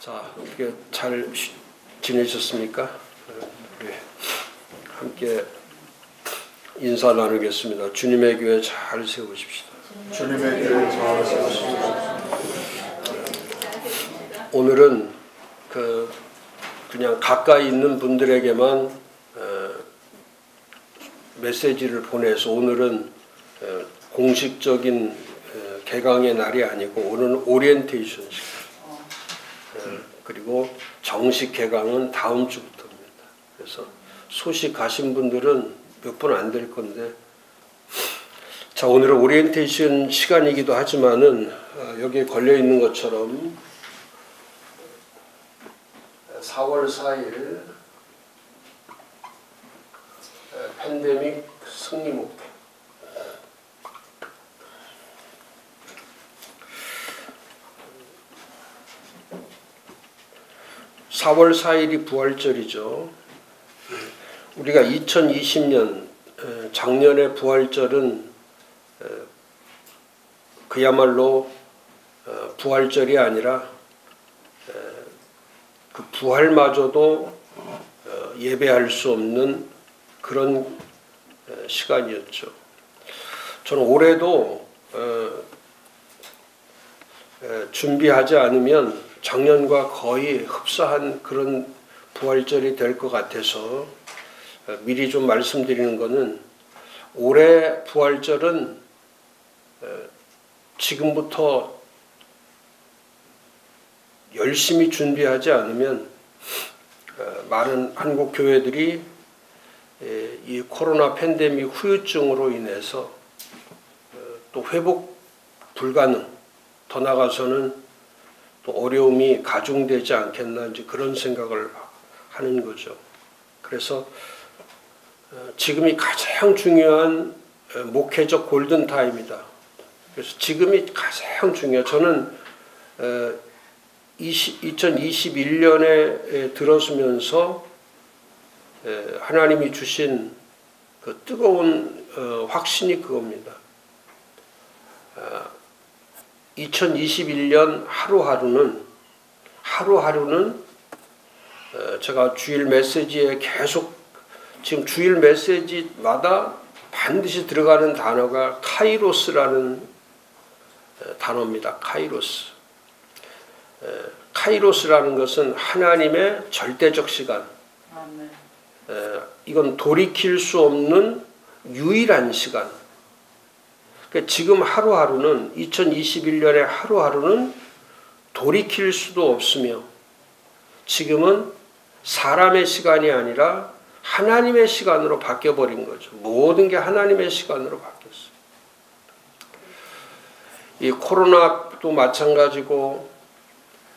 자, 어떻게 잘 지내셨습니까? 우리 함께 인사 나누겠습니다. 주님의 교회 잘 세우십시다. 주님의 교회 잘 세우십시다. 오늘은 그냥 가까이 있는 분들에게만 메시지를 보내서 오늘은 공식적인 개강의 날이 아니고 오늘은 오리엔테이션 시간. 그리고 정식 개강은 다음 주부터입니다. 그래서 소식 가신 분들은 몇 분 안 될 건데, 자, 오늘은 오리엔테이션 시간이기도 하지만은 여기에 걸려 있는 것처럼 4월 4일 팬데믹 승리 목표. (4월 4일이) 부활절이죠. 우리가 2020년 작년의 부활절은 그야말로 부활절이 아니라 그 부활마저도 예배할 수 없는 그런 시간이었죠. 저는 올해도 준비하지 않으면 작년과 거의 흡사한 그런 부활절이 될 것 같아서 미리 좀 말씀드리는 것은, 올해 부활절은 지금부터 열심히 준비하지 않으면 많은 한국 교회들이 이 코로나 팬데믹 후유증으로 인해서 또 회복 불가능, 더 나아가서는 또 어려움이 가중되지 않겠나, 이제 그런 생각을 하는 거죠. 그래서 지금이 가장 중요한 목회적 골든타임이다. 그래서 지금이 가장 중요해요. 저는 2021년에 들어서면서 하나님이 주신 그 뜨거운 확신이 그겁니다. 2021년 하루하루는 제가 주일 메시지에 계속, 지금 주일 메시지마다 반드시 들어가는 단어가 카이로스라는 단어입니다. 카이로스라는 것은 하나님의 절대적 시간. 이건 돌이킬 수 없는 유일한 시간. 그러니까 지금 하루하루는, 2021년의 하루하루는 돌이킬 수도 없으며, 지금은 사람의 시간이 아니라 하나님의 시간으로 바뀌어버린 거죠. 모든 게 하나님의 시간으로 바뀌었어요. 이 코로나도 마찬가지고,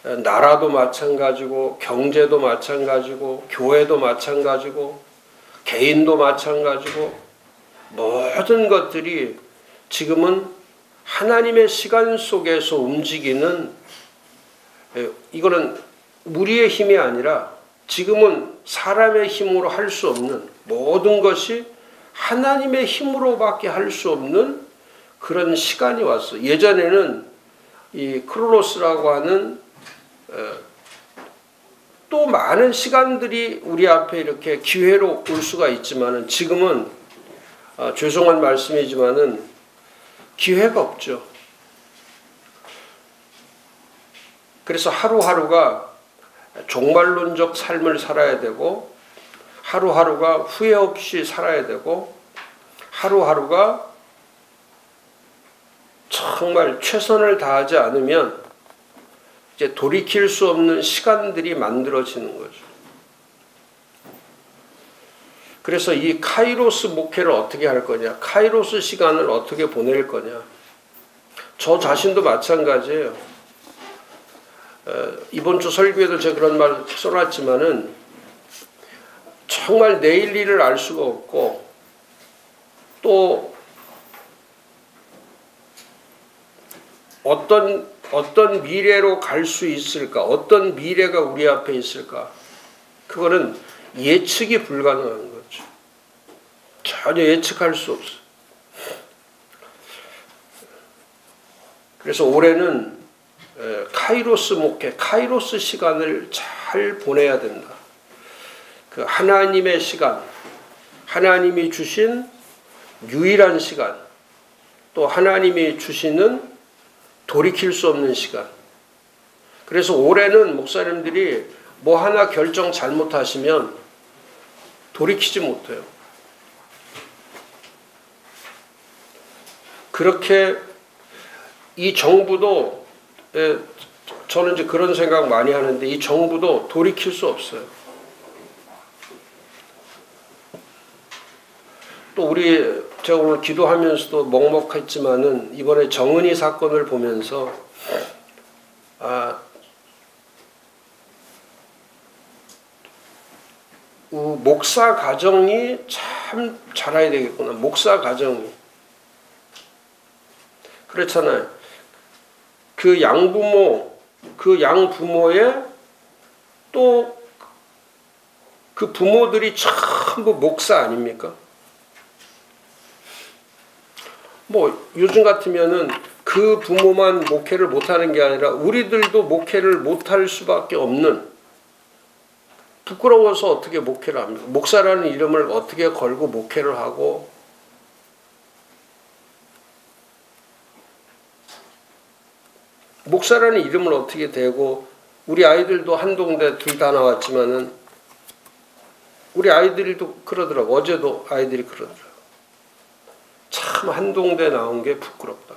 나라도 마찬가지고, 경제도 마찬가지고, 교회도 마찬가지고, 개인도 마찬가지고, 모든 것들이 지금은 하나님의 시간 속에서 움직이는, 이거는 무리의 힘이 아니라 지금은 사람의 힘으로 할 수 없는, 모든 것이 하나님의 힘으로밖에 할 수 없는 그런 시간이 왔어. 예전에는 이 크로노스라고 하는 또 많은 시간들이 우리 앞에 이렇게 기회로 올 수가 있지만은, 지금은 죄송한 말씀이지만은 기회가 없죠. 그래서 하루하루가 종말론적 삶을 살아야 되고, 하루하루가 후회 없이 살아야 되고, 하루하루가 정말 최선을 다하지 않으면 이제 돌이킬 수 없는 시간들이 만들어지는 거죠. 그래서 이 카이로스 목회를 어떻게 할 거냐, 카이로스 시간을 어떻게 보낼 거냐. 저 자신도 마찬가지예요. 이번 주 설교에도 제가 그런 말 써놨지만은, 정말 내일 일을 알 수가 없고, 또 어떤 미래로 갈 수 있을까, 어떤 미래가 우리 앞에 있을까, 그거는 예측이 불가능한 거죠. 전혀 예측할 수 없어요. 그래서 올해는 카이로스 목회, 카이로스 시간을 잘 보내야 된다. 그 하나님의 시간, 하나님이 주신 유일한 시간, 또 하나님이 주시는 돌이킬 수 없는 시간. 그래서 올해는 목사님들이 뭐 하나 결정 잘못하시면 돌이키지 못해요. 그렇게 이 정부도, 저는 이제 그런 생각 많이 하는데, 이 정부도 돌이킬 수 없어요. 또 제가 오늘 기도하면서도 먹먹했지만은 이번에 정은희 사건을 보면서 목사 가정이 참 잘해야 되겠구나. 목사 가정이 그렇잖아요. 그 양부모의 또 그 부모들이 전부 목사 아닙니까? 뭐 요즘 같으면은 그 부모만 목회를 못하는 게 아니라 우리들도 목회를 못할 수밖에 없는, 부끄러워서 어떻게 목회를 합니까? 목사라는 이름을 어떻게 걸고 목회를 하고, 목사라는 이름을 어떻게 대고, 우리 아이들도 한동대 둘 다 나왔지만은 우리 아이들도 그러더라고. 어제도 아이들이 그러더라고. 참 한동대 나온 게 부끄럽다.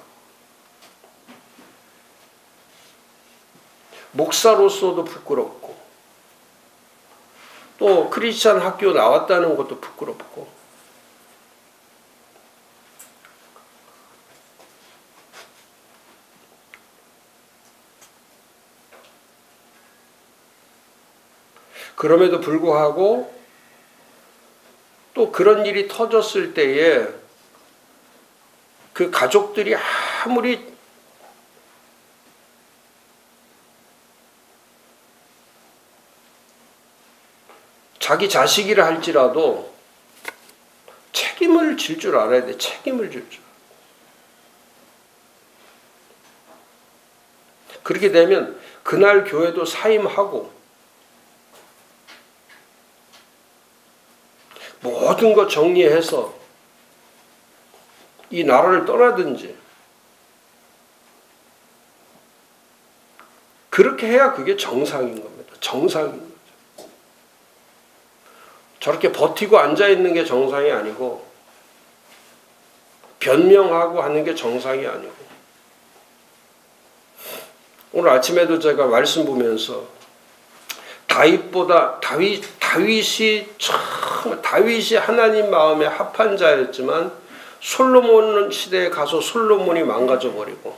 목사로서도 부끄럽고, 또 크리스찬 학교 나왔다는 것도 부끄럽고, 그럼에도 불구하고 또 그런 일이 터졌을 때에 그 가족들이 아무리 자기 자식이라 할지라도 책임을 질 줄 알아야 돼. 책임을 질 줄. 그렇게 되면 그날 교회도 사임하고 모든 거 정리해서 이 나라를 떠나든지, 그렇게 해야 그게 정상인 겁니다. 정상인 거죠. 저렇게 버티고 앉아있는 게 정상이 아니고, 변명하고 하는 게 정상이 아니고. 오늘 아침에도 제가 말씀 보면서 다윗이 하나님 마음에 합한 자였지만 솔로몬 시대에 가서 솔로몬이 망가져버리고,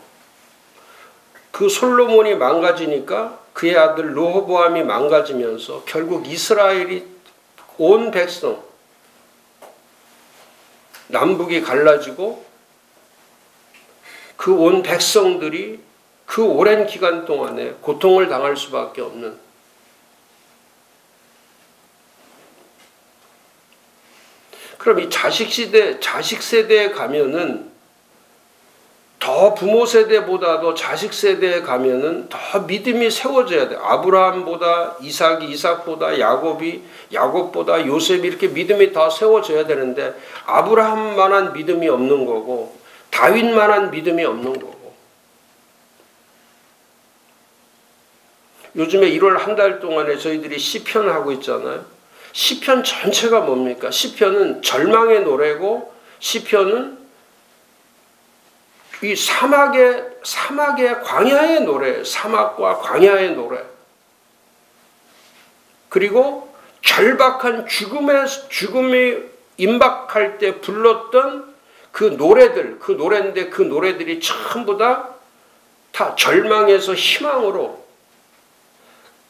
그 솔로몬이 망가지니까 그의 아들 르호보암이 망가지면서 결국 이스라엘이 온 백성, 남북이 갈라지고 그 온 백성들이 그 오랜 기간 동안에 고통을 당할 수밖에 없는, 그럼 이 자식 세대에 가면은, 더 부모 세대보다도 자식 세대에 가면은 더 믿음이 세워져야 돼. 아브라함보다 이삭이, 이삭보다 야곱이, 야곱보다 요셉이, 이렇게 믿음이 더 세워져야 되는데 아브라함만한 믿음이 없는 거고 다윗만한 믿음이 없는 거고. 요즘에 1월 한 달 동안에 저희들이 시편 하고 있잖아요. 시편 전체가 뭡니까? 시편은 절망의 노래고, 시편은 이 사막의 광야의 노래, 사막과 광야의 노래. 그리고 절박한 죽음이 임박할 때 불렀던 그 노래인데 그 노래들이 전부 다 절망에서 희망으로,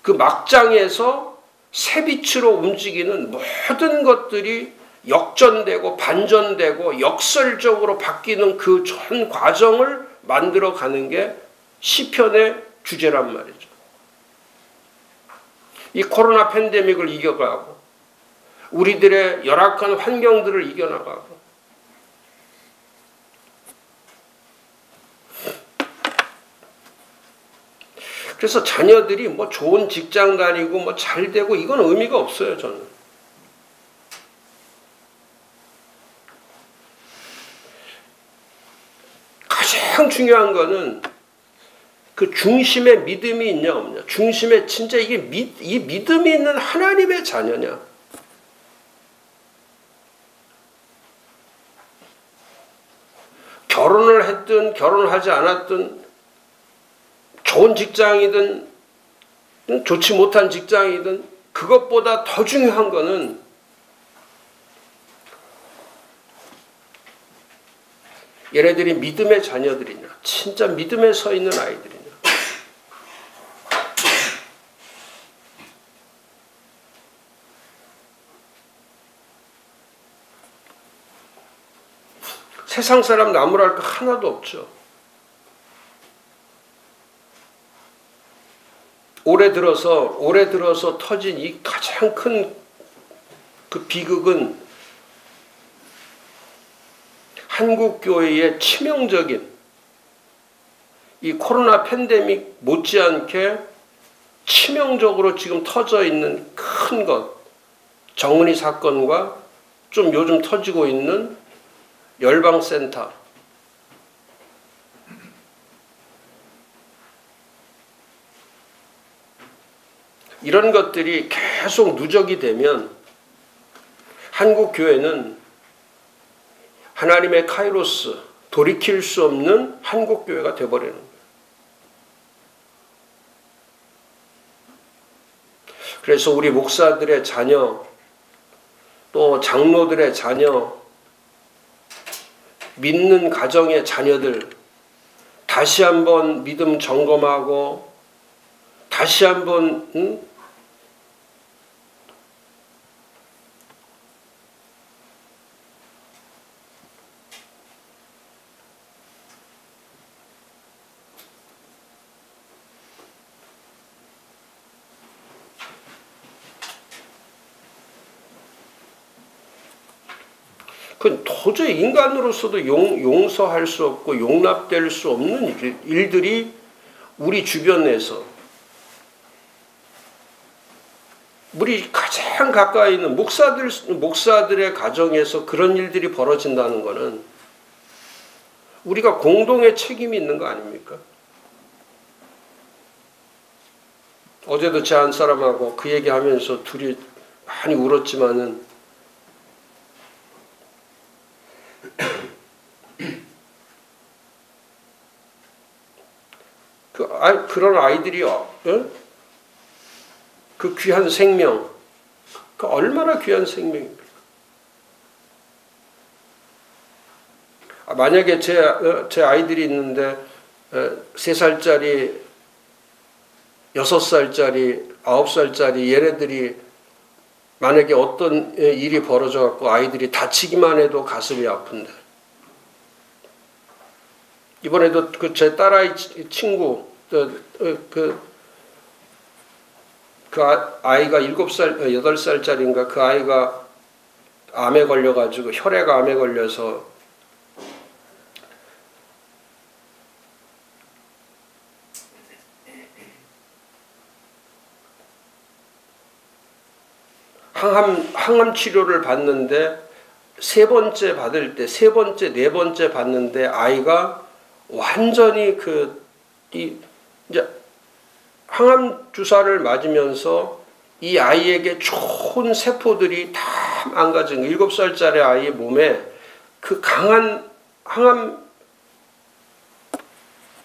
그 막장에서 새빛으로 움직이는 모든 것들이 역전되고 반전되고 역설적으로 바뀌는 그 전 과정을 만들어 가는 게 시편의 주제란 말이죠. 이 코로나 팬데믹을 이겨가고 우리들의 열악한 환경들을 이겨나가고, 그래서 자녀들이 뭐 좋은 직장 다니고 뭐 잘 되고 이건 의미가 없어요, 저는. 가장 중요한 거는 그 중심에 믿음이 있냐 없냐. 중심에 진짜 이게 이 믿음이 있는 하나님의 자녀냐. 결혼을 했든 결혼을 하지 않았든 좋은 직장이든 좋지 못한 직장이든 그것보다 더 중요한 거는 얘네들이 믿음의 자녀들이냐, 진짜 믿음에 서 있는 아이들이냐. 세상 사람 나무랄 거 하나도 없죠. 올해 들어서 터진 이 가장 큰 그 비극은 한국 교회의 치명적인 이 코로나 팬데믹 못지않게 치명적으로 지금 터져 있는 큰 것, 정은희 사건과 좀 요즘 터지고 있는 열방센터. 이런 것들이 계속 누적이 되면 한국 교회는 하나님의 카이로스, 돌이킬 수 없는 한국 교회가 되어버리는 거예요. 그래서 우리 목사들의 자녀, 또 장로들의 자녀, 믿는 가정의 자녀들 다시 한번 믿음 점검하고 다시 한번 그 도저히 인간으로서도 용서할 수 없고 용납될 수 없는 일들이 우리 주변에서 우리 가장 가까이 있는 목사들의 가정에서 그런 일들이 벌어진다는 것은 우리가 공동의 책임이 있는 거 아닙니까? 어제도 제 한 사람하고 그 얘기하면서 둘이 많이 울었지만은 그런 아이들이요, 그 귀한 생명, 그 얼마나 귀한 생명입니까? 만약에 제 아이들이 있는데 3살짜리, 6살짜리, 9살짜리 얘네들이 만약에 어떤 일이 벌어져갖고 아이들이 다치기만 해도 가슴이 아픈데, 이번에도 그 제 딸아이 친구 그 아이가 7살, 8살짜리인가 그 아이가 암에 걸려가지고 혈액 암에 걸려서 항암 치료를 받는데 세 번째, 네 번째 받는데 아이가 완전히 이제 항암 주사를 맞으면서 이 아이에게 좋은 세포들이 다 망가진 7살짜리 아이의 몸에 그 강한 항암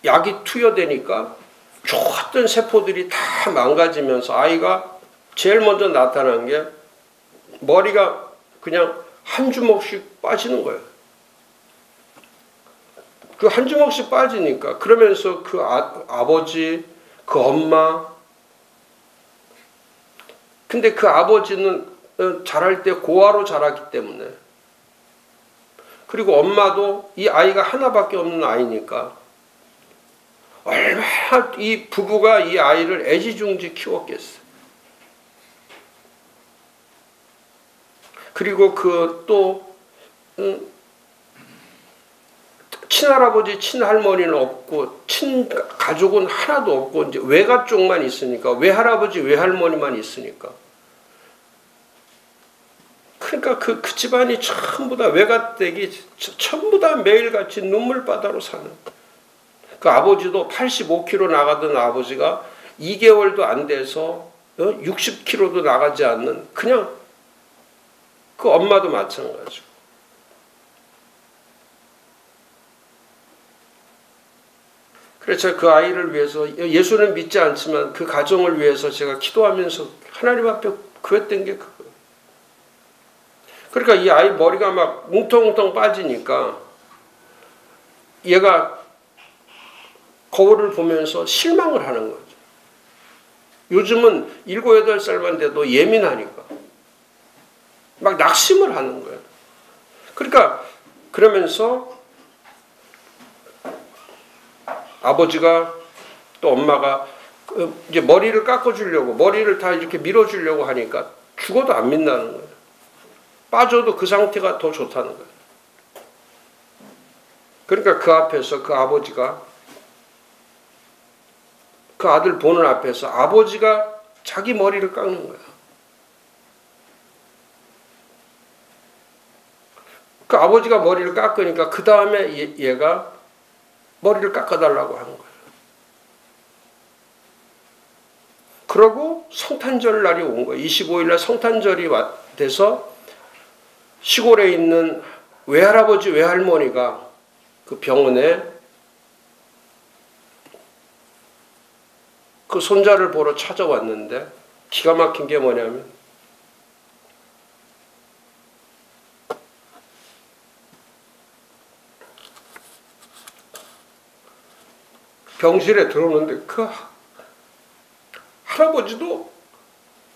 약이 투여되니까 좋았던 세포들이 다 망가지면서 아이가 제일 먼저 나타난 게 머리가 그냥 한 주먹씩 빠지는 거예요. 그 한 주먹씩 빠지니까 그러면서 그 아버지, 그 엄마, 근데 그 아버지는 자랄 때 고아로 자랐기 때문에, 그리고 엄마도 이 아이가 하나밖에 없는 아이니까 얼마나 이 부부가 이 아이를 애지중지 키웠겠어요. 그리고 그 또 친할아버지, 친할머니는 없고 친가족은 하나도 없고 이제 외가 쪽만 있으니까 외할아버지, 외할머니만 있으니까 그러니까 그 집안이 전부 다 외가댁이 전부 다 매일같이 눈물바다로 사는 그 아버지도 85kg 나가던 아버지가 2개월도 안 돼서 60kg도 나가지 않는 그냥 그 엄마도 마찬가지고 그래서 그 아이를 위해서 예수는 믿지 않지만 그 가정을 위해서 제가 기도하면서 하나님 앞에 구했던 게 그거예요. 그러니까 이 아이 머리가 막 뭉텅뭉텅 빠지니까 얘가 거울을 보면서 실망을 하는 거죠. 요즘은 7, 8살만 돼도 예민하니까 막 낙심을 하는 거예요. 그러니까 그러면서 아버지가 또 엄마가 이제 머리를 깎아주려고 머리를 다 이렇게 밀어주려고 하니까 죽어도 안 민다는 거예요. 빠져도 그 상태가 더 좋다는 거예요. 그러니까 그 앞에서 그 아버지가 그 아들 보는 앞에서 아버지가 자기 머리를 깎는 거야. 그 아버지가 머리를 깎으니까 그 다음에 얘가 머리를 깎아달라고 하는 거예요. 그러고 성탄절 날이 온 거예요. 25일날 성탄절이 돼서 시골에 있는 외할아버지, 외할머니가 그 병원에 그 손자를 보러 찾아왔는데 기가 막힌 게 뭐냐면 병실에 들어오는데 그 할아버지도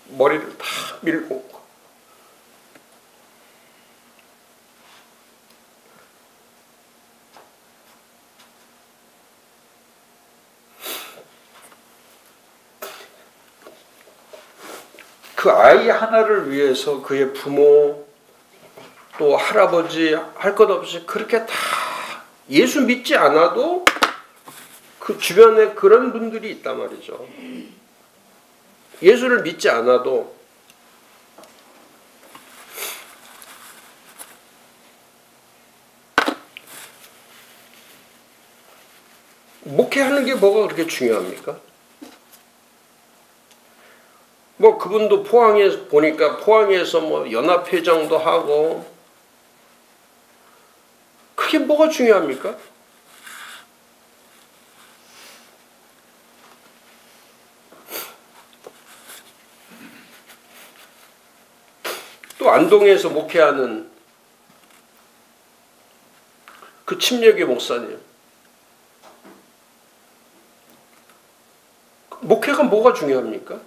머리를 다 밀고 온 거. 그 아이 하나를 위해서 그의 부모 또 할아버지 할 것 없이 그렇게 다 예수 믿지 않아도 그 주변에 그런 분들이 있단 말이죠. 예수를 믿지 않아도 목회하는 게 뭐가 그렇게 중요합니까? 뭐 그분도 포항에 보니까 포항에서 뭐 연합회장도 하고 그게 뭐가 중요합니까? 또 안동에서 목회하는 그 침례교 목사님 목회가 뭐가 중요합니까?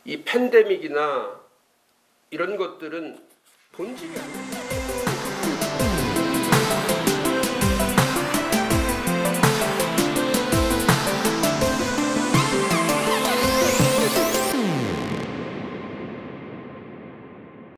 이 팬데믹이나 이런 것들은 본질이 아니에요.